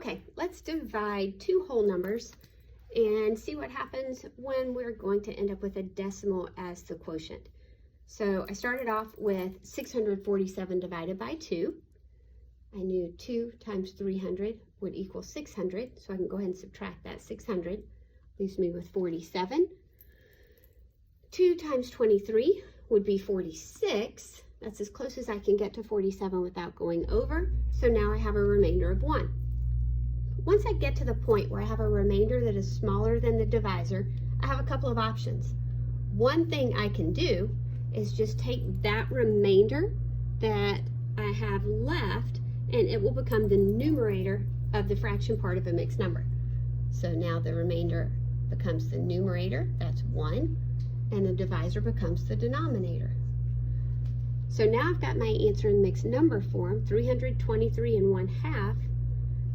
Okay, let's divide two whole numbers and see what happens when we're going to end up with a decimal as the quotient. So I started off with 647 divided by 2. I knew 2 times 300 would equal 600, so I can go ahead and subtract that 600. Leaves me with 47. 2 times 23 would be 46. That's as close as I can get to 47 without going over. So now I have a remainder of 1. Once I get to the point where I have a remainder that is smaller than the divisor, I have a couple of options. One thing I can do is just take that remainder that I have left, and it will become the numerator of the fraction part of a mixed number. So now the remainder becomes the numerator, that's 1, and the divisor becomes the denominator. So now I've got my answer in mixed number form, 323 1/2,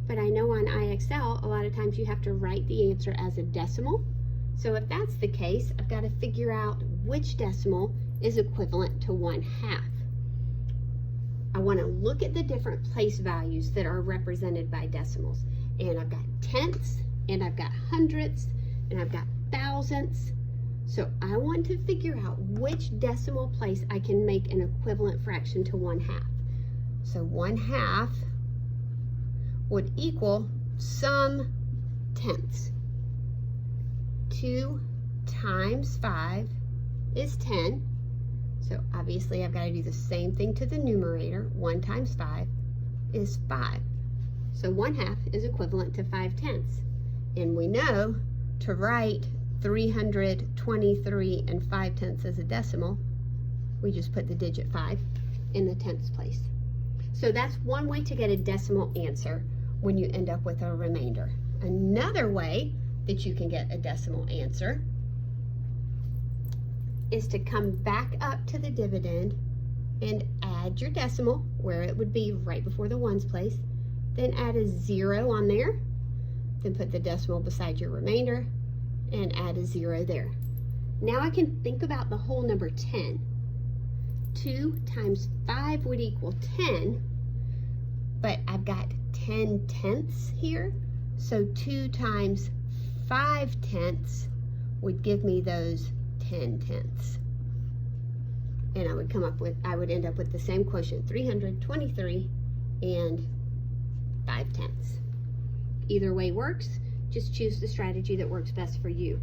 but I know on IXL, a lot of times you have to write the answer as a decimal. So if that's the case, I've got to figure out which decimal is equivalent to 1/2. I want to look at the different place values that are represented by decimals. And I've got tenths, and I've got hundredths, and I've got thousandths. So I want to figure out which decimal place I can make an equivalent fraction to 1/2. So 1/2 would equal some tenths. 2 times 5 is 10. So obviously I've got to do the same thing to the numerator. 1 times 5 is 5. So 1/2 is equivalent to 5/10. And we know to write 323 5/10 as a decimal, we just put the digit 5 in the tenths place. So that's one way to get a decimal answer when you end up with a remainder. Another way that you can get a decimal answer is to come back up to the dividend and add your decimal where it would be right before the ones place, then add a 0 on there, then put the decimal beside your remainder and add a 0 there. Now I can think about the whole number 10. 2 times 5 would equal 10, but I've got 10 tenths here, so 2 times 5/10 would give me those 10 tenths. And I would end up with the same quotient, 323 5/10. Either way works, just choose the strategy that works best for you.